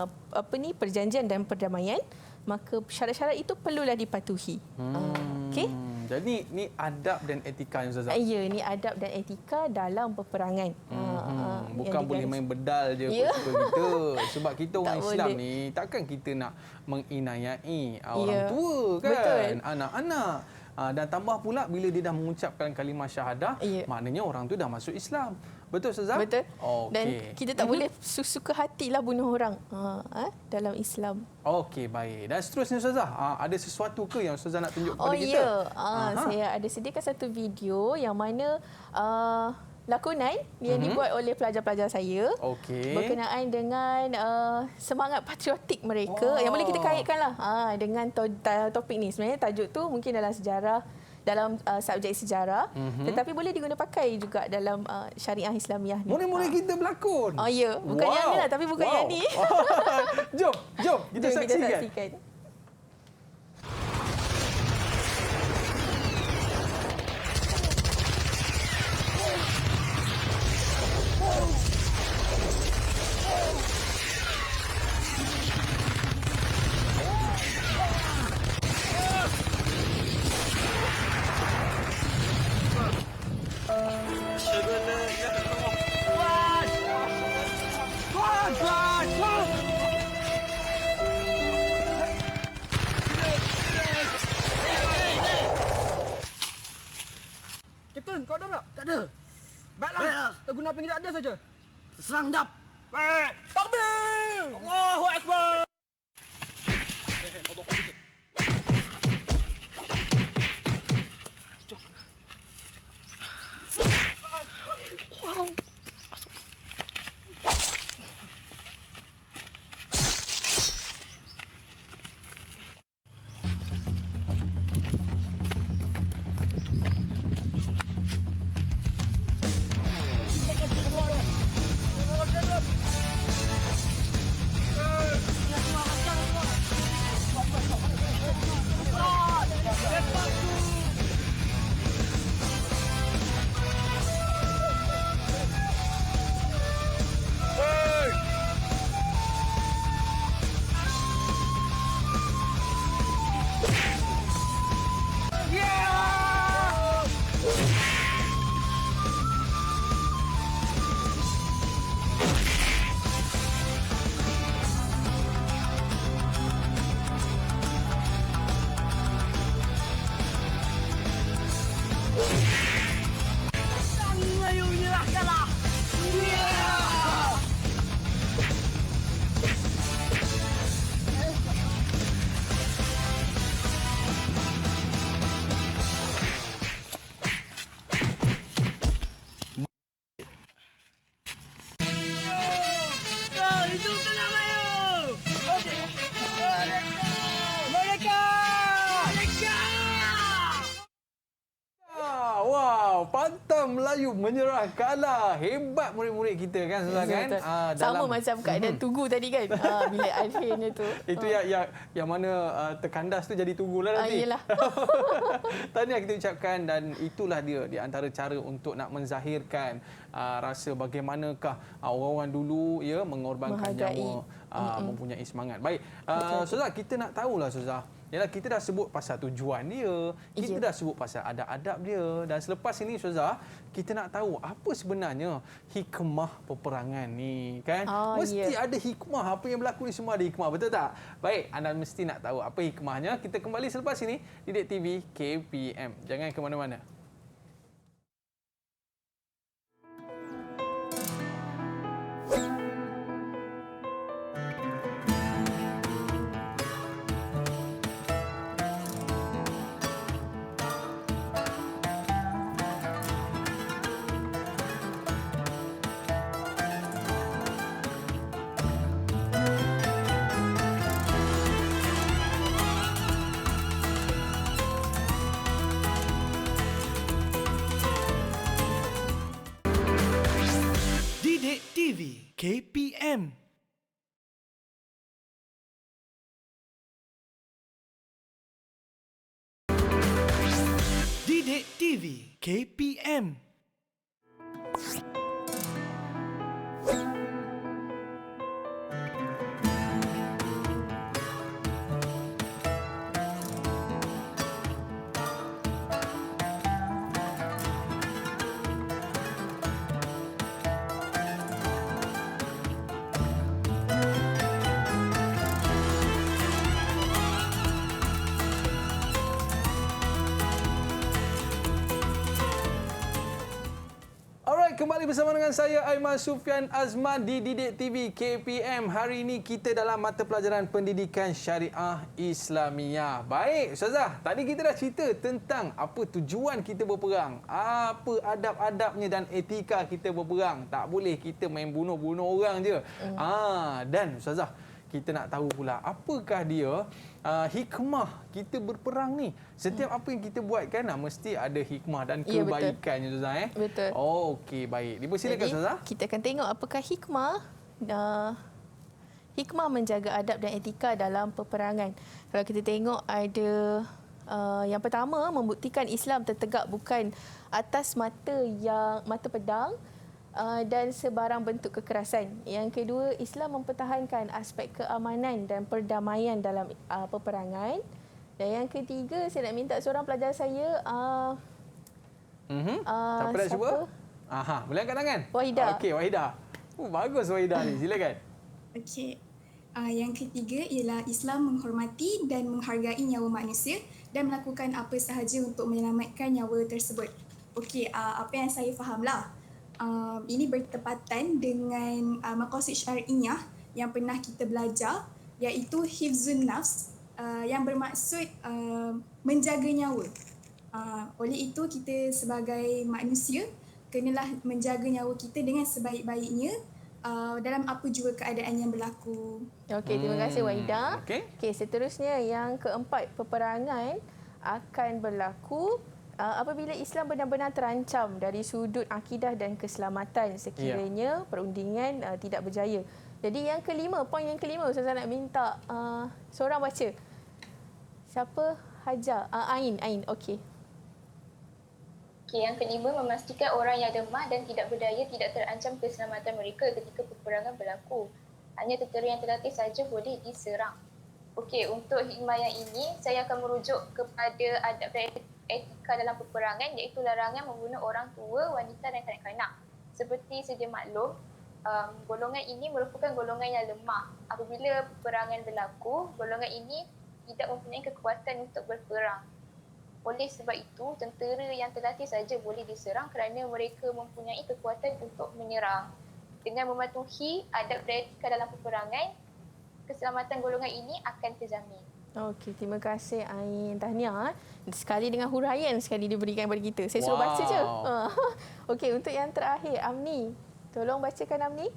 perjanjian dan perdamaian, maka syarat-syarat itu perlulah dipatuhi. Okey?
Jadi ni adab dan etika yang Ustazah.
Ya, ini adab dan etika dalam peperangan.
Bukan boleh main bedal je suka kita. Sebab kita orang Islam ni takkan kita nak menginayai orang tua kan.
Betul.
Anak-anak. Dan tambah pula bila dia dah mengucapkan kalimah syahadah, maknanya orang tu dah masuk Islam. Betul Ustazah?
Betul.
Okey.
Dan kita tak boleh suka hatilah bunuh orang dalam Islam.
Okey, baik. Dan seterusnya Ustazah, ada sesuatu ke yang Ustazah nak tunjuk kepada
Oh
kita?
ya, saya ada sediakan satu video yang mana lakonan yang dibuat oleh pelajar-pelajar saya berkenaan dengan semangat patriotik mereka yang boleh kita kaitkanlah dengan topik ni. Sebenarnya tajuk tu mungkin dalam sejarah, dalam subjek sejarah, tetapi boleh diguna pakai juga dalam syariah Islamiah ni.
Murid-murid kita berlakon.
Oh ya, bukan yang ni lah, tapi bukan yang ni.
Jom kita saksikan.
Kapten, kau ada tak? Tak ada. Baiklah, kita guna apa yang tidak ada saja. Serang dap. Baik. Takbir! Allahu Akbar!
Pantang Melayu menyerah kalah. Hebat murid-murid kita kan Ustazah kan?
Sama macam keadaan Tugu tadi kan. Bila akhirnya tu.
Itu yang mana terkandas tu jadi Tugu lah nanti.
Iyalah.
Tahniah kita ucapkan, dan itulah dia di antara cara untuk nak menzahirkan rasa bagaimanakah orang-orang dulu ya mengorbankan nyawa, mempunyai semangat. Baik, Ustazah, kita nak tahulah Ustazah. Yalah, kita dah sebut pasal tujuan dia, kita dah sebut pasal adab-adab dia, dan selepas ini Ustazah, kita nak tahu apa sebenarnya hikmah peperangan ni kan? Mesti ada hikmah, apa yang berlaku ni semua ada hikmah, betul tak? Baik, anda mesti nak tahu apa hikmahnya. Kita kembali selepas ini di Didik TV KPM. Jangan ke mana-mana.
Didik TV KPM. Didik TV KPM.
Kembali kembali bersama dengan saya Aiman Sufyan Azman di Didik TV KPM. Hari ini kita dalam mata pelajaran pendidikan syariah Islamiah. Baik, Ustazah, tadi kita dah cerita tentang apa tujuan kita berperang, apa adab-adabnya dan etika kita berperang. Tak boleh kita main bunuh-bunuh orang je. Dan Ustazah, kita nak tahu pula apakah dia hikmah kita berperang ni. Setiap apa yang kita buat kan mesti ada hikmah dan kebaikannya, Ustazah.
Betul.
Okey, baik. Dipersilakan, Ustazah.
Kita akan tengok apakah hikmah menjaga adab dan etika dalam peperangan. Kalau kita tengok ada yang pertama, membuktikan Islam tertegak bukan atas mata pedang dan sebarang bentuk kekerasan. Yang kedua, Islam mempertahankan aspek keamanan dan perdamaian dalam peperangan. Dan yang ketiga, saya nak minta seorang pelajar saya
Siapa nak cuba? Boleh angkat tangan?
Wahidah.
Okey, Wahidah. Bagus Wahidah ni. Silakan.
Okey. Yang ketiga ialah Islam menghormati dan menghargai nyawa manusia dan melakukan apa sahaja untuk menyelamatkan nyawa tersebut. Okey, apa yang saya fahamlah. Ini bertepatan dengan maqasid syar'iyah yang pernah kita belajar, iaitu hifzun nafs, yang bermaksud menjaga nyawa. Oleh itu kita sebagai manusia kenalah menjaga nyawa kita dengan sebaik-baiknya dalam apa jua keadaan yang berlaku.
Okey, terima kasih Wahidah.
Okey,
seterusnya yang keempat, peperangan akan berlaku apabila Islam benar-benar terancam dari sudut akidah dan keselamatan sekiranya perundingan tidak berjaya. Jadi yang kelima, poin yang kelima, Ustazah nak minta seorang baca. Siapa? Hajar. Ain. Okey.
Yang kelima, memastikan orang yang lemah dan tidak berdaya tidak terancam keselamatan mereka ketika peperangan berlaku. Hanya tentera yang terlatih saja boleh diserang. Okey, untuk hikmah yang ini, saya akan merujuk kepada adab dan etika dalam peperangan, iaitu larangan membunuh orang tua, wanita dan kanak-kanak. Seperti sedia maklum, golongan ini merupakan golongan yang lemah. Apabila peperangan berlaku, golongan ini tidak mempunyai kekuatan untuk berperang. Oleh sebab itu, tentera yang terlatih saja boleh diserang kerana mereka mempunyai kekuatan untuk menyerang. Dengan mematuhi adab dan etika dalam peperangan, keselamatan golongan ini akan terjamin.
Okey, terima kasih Ain. Tahniah. Sekali dengan huraian sekali diberikan kepada kita. Saya suruh baca je. Okey, untuk yang terakhir, Amni. Tolong bacakan, Amni.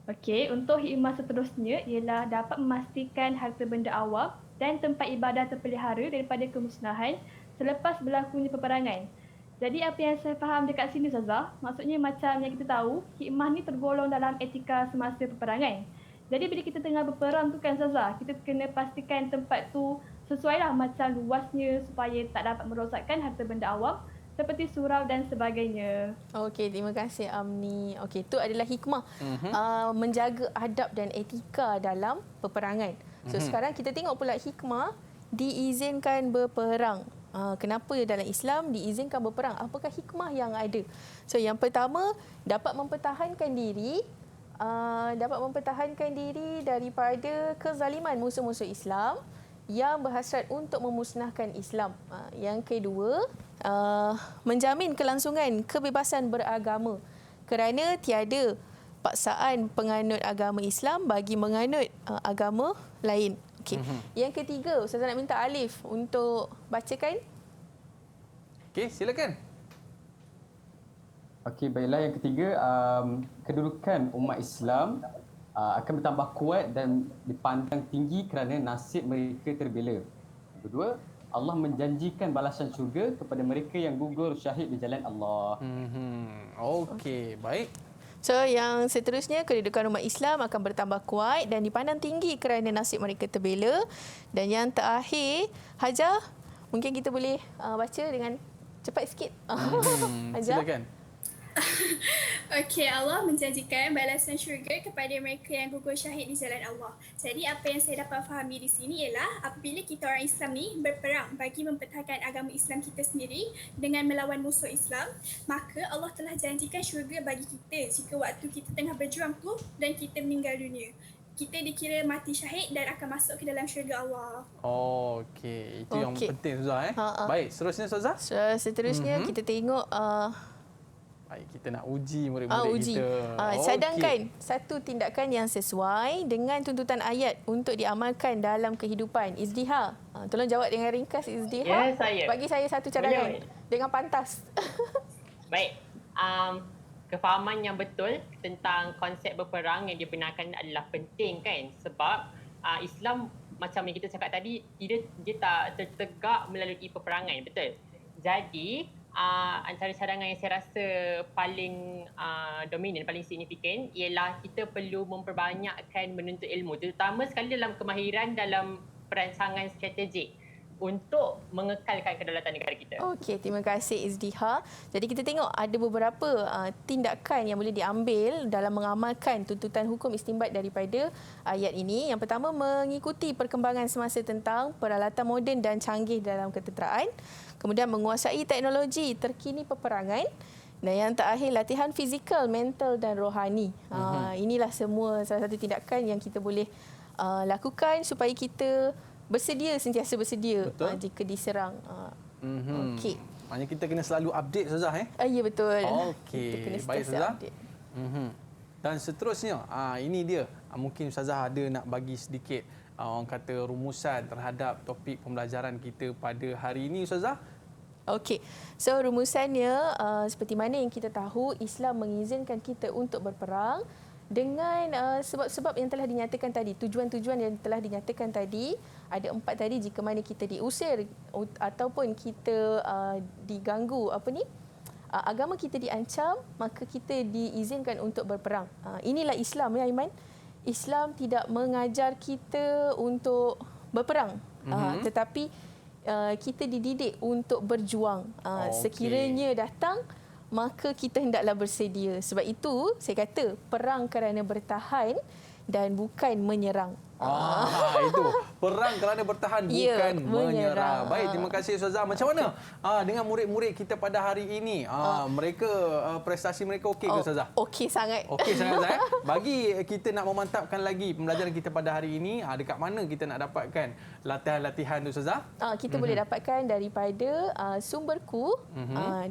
Okey, untuk hikmah seterusnya ialah dapat memastikan harta benda awam dan tempat ibadah terpelihara daripada kemusnahan selepas berlakunya peperangan. Jadi apa yang saya faham dekat sini, Ustazah, maksudnya macam yang kita tahu, hikmah ni tergolong dalam etika semasa peperangan. Jadi bila kita tengah berperang tu kan, Ustazah, kita kena pastikan tempat tu sesuailah macam luasnya supaya tak dapat merosakkan harta benda awam seperti surau dan sebagainya.
Okey, terima kasih Amni. Okey, itu adalah hikmah menjaga adab dan etika dalam peperangan. So sekarang kita tengok pula hikmah diizinkan berperang. Kenapa dalam Islam diizinkan berperang? Apakah hikmah yang ada? So yang pertama, dapat mempertahankan diri daripada kezaliman musuh-musuh Islam yang berhasrat untuk memusnahkan Islam. Yang kedua, menjamin kelangsungan kebebasan beragama kerana tiada paksaan penganut agama Islam bagi menganut agama lain. Okey. Yang ketiga, Ustazah nak minta Alif untuk bacakan.
Okey, silakan.
Okey, baiklah. Yang ketiga, kedudukan umat Islam akan bertambah kuat dan dipandang tinggi kerana nasib mereka terbela. Kedua, Allah menjanjikan balasan syurga kepada mereka yang gugur syahid di jalan Allah.
Okey, baik.
So yang seterusnya, kedudukan umat Islam akan bertambah kuat dan dipandang tinggi kerana nasib mereka terbela. Dan yang terakhir, Hajar, mungkin kita boleh baca dengan cepat sikit. Hajar.
Silakan.
Okey, Allah menjanjikan balasan syurga kepada mereka yang gugur syahid di jalan Allah. Jadi apa yang saya dapat fahami di sini ialah apabila kita orang Islam ni berperang bagi mempertahankan agama Islam kita sendiri dengan melawan musuh Islam, maka Allah telah janjikan syurga bagi kita jika waktu kita tengah berjuang tu dan kita meninggal dunia. Kita dikira mati syahid dan akan masuk ke dalam syurga Allah.
Okey, itu yang penting, Ustazah. Baik, seterusnya, Ustazah.
Seterusnya kita tengok
Baik, kita nak uji murid-murid
uji.
kita.
Cadangkan satu tindakan yang sesuai dengan tuntutan ayat untuk diamalkan dalam kehidupan. Izdihar. Tolong jawab dengan ringkas, Izdihar.
Ya, saya.
Bagi saya satu cadangan
Boleh.
dengan pantas.
Baik. Kefahaman yang betul tentang konsep berperang yang dibenarkan adalah penting kan, sebab Islam macam yang kita cakap tadi, dia tak tertegak melalui peperangan, betul. Jadi antara cadangan yang saya rasa paling dominan, paling signifikan ialah kita perlu memperbanyakkan menuntut ilmu, terutama sekali dalam kemahiran dalam perancangan strategik untuk mengekalkan kedaulatan negara kita.
Okey, terima kasih Izdihar. Jadi kita tengok ada beberapa tindakan yang boleh diambil dalam mengamalkan tuntutan hukum istinbat daripada ayat ini. Yang pertama, mengikuti perkembangan semasa tentang peralatan moden dan canggih dalam ketenteraan. Kemudian menguasai teknologi terkini peperangan. Dan yang terakhir, latihan fizikal, mental dan rohani. Inilah semua salah satu tindakan yang kita boleh lakukan supaya kita sentiasa bersedia jika diserang. Okey.
Maknanya kita kena selalu update, Ustazah.
Ya, betul.
Okey, baik Ustazah. Dan seterusnya, ini dia. Mungkin Ustazah ada nak bagi sedikit orang kata rumusan terhadap topik pembelajaran kita pada hari ini, Ustazah.
Okey. So rumusannya seperti mana yang kita tahu, Islam mengizinkan kita untuk berperang dengan sebab-sebab yang telah dinyatakan tadi, tujuan-tujuan yang telah dinyatakan tadi. Ada 4 tadi, jika mana kita diusir ataupun kita diganggu agama kita diancam, maka kita diizinkan untuk berperang. Inilah Islam, ya Aiman. Islam tidak mengajar kita untuk berperang, tetapi kita dididik untuk berjuang. Sekiranya datang, maka kita hendaklah bersedia. Sebab itu saya kata perang kerana bertahan dan bukan menyerang.
Itu perang kerana bertahan, bukan menyerah. Baik, terima kasih Ustazah. Macam mana dengan murid-murid kita pada hari ini? Mereka prestasi mereka okey ke Ustazah?
Okey sangat.
Okey sangat Ustazah. Bagi kita nak memantapkan lagi pembelajaran kita pada hari ini, dekat mana kita nak dapatkan latihan-latihan tu Ustazah?
Kita boleh dapatkan daripada Sumberku.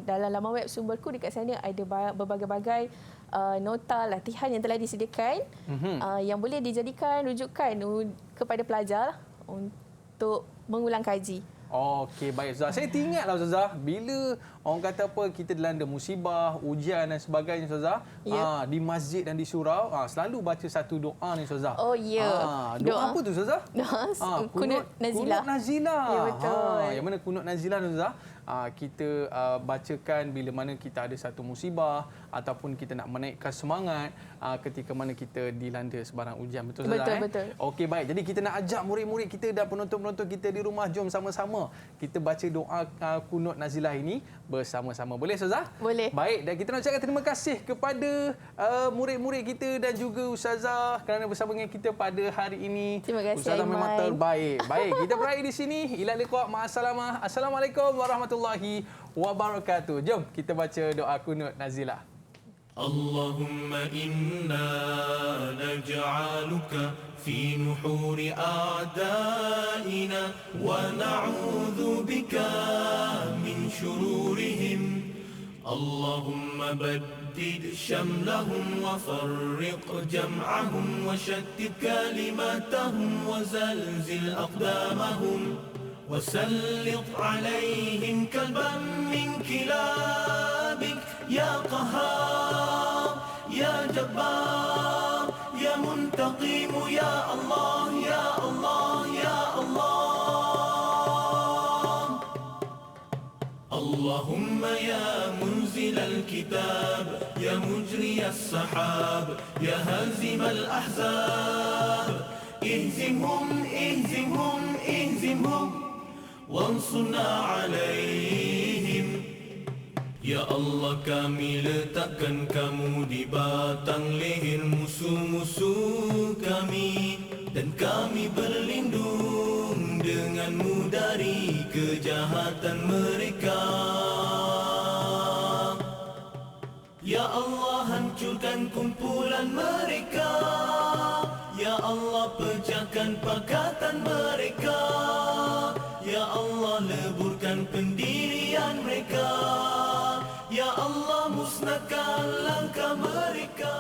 Dalam laman web Sumberku, dekat sana ada berbagai-bagai nota latihan yang telah disediakan yang boleh dijadikan rujukan kepada pelajar untuk mengulang kaji.
Okey, baik Ustazah. Saya teringatlah Ustazah, bila orang kata kita dilanda musibah, ujian dan sebagainya Ustazah, di masjid dan di surau, selalu baca satu doa ni Ustazah.
Oh ya.
Doa apa tu Ustazah?
Kunut Nazilah.
Kunut Nazilah.
Ya, betul.
Yang mana kunut Nazilah Ustazah? Kita bacakan bila mana kita ada satu musibah ataupun kita nak menaikkan semangat ketika mana kita dilanda sebarang ujian. Betul Ustazah?
Betul.
Okey, baik. Jadi kita nak ajak murid-murid kita dan penonton-penonton kita di rumah, jom sama-sama kita baca doa kunut Nazilah ini bersama-sama. Boleh Ustazah?
Boleh.
Baik, dan kita nak ucapkan terima kasih kepada murid-murid kita dan juga Ustazah kerana bersama dengan kita pada hari ini.
Terima kasih
Ustazah
Aiman.
memang terbaik. Baik, kita berakhir di sini. Ila liqa, ma'assalamah. Assalamualaikum warahmatullahi wabarakatuh. Jom kita baca doa kunut Nazilah.
Allahumma inna naj'aluka fi nuhuri a'daina wa na'udzu bika min shururihim. Allahumma baddid shamlahum wa farriq jam'ahum wa shattit kalimatahum wa zalzil aqdamahum وسلط عليهم كلبا من كلابك يا قهار يا جبار يا منتقم يا الله يا الله يا الله. اللهم يا منزل الكتاب يا مجري السحاب يا هازم الأحزاب اهزمهم اهزمهم اهزمهم وانصرنا عليهم. Ya Allah, kami letakkan kamu di batang leher musuh-musuh kami, dan kami berlindung denganmu dari kejahatan mereka. Ya Allah, hancurkan kumpulan mereka. Ya Allah, pecahkan pakatan mereka. Ya Allah, leburkan pendirian mereka. Ya Allah, musnahkan langkah mereka.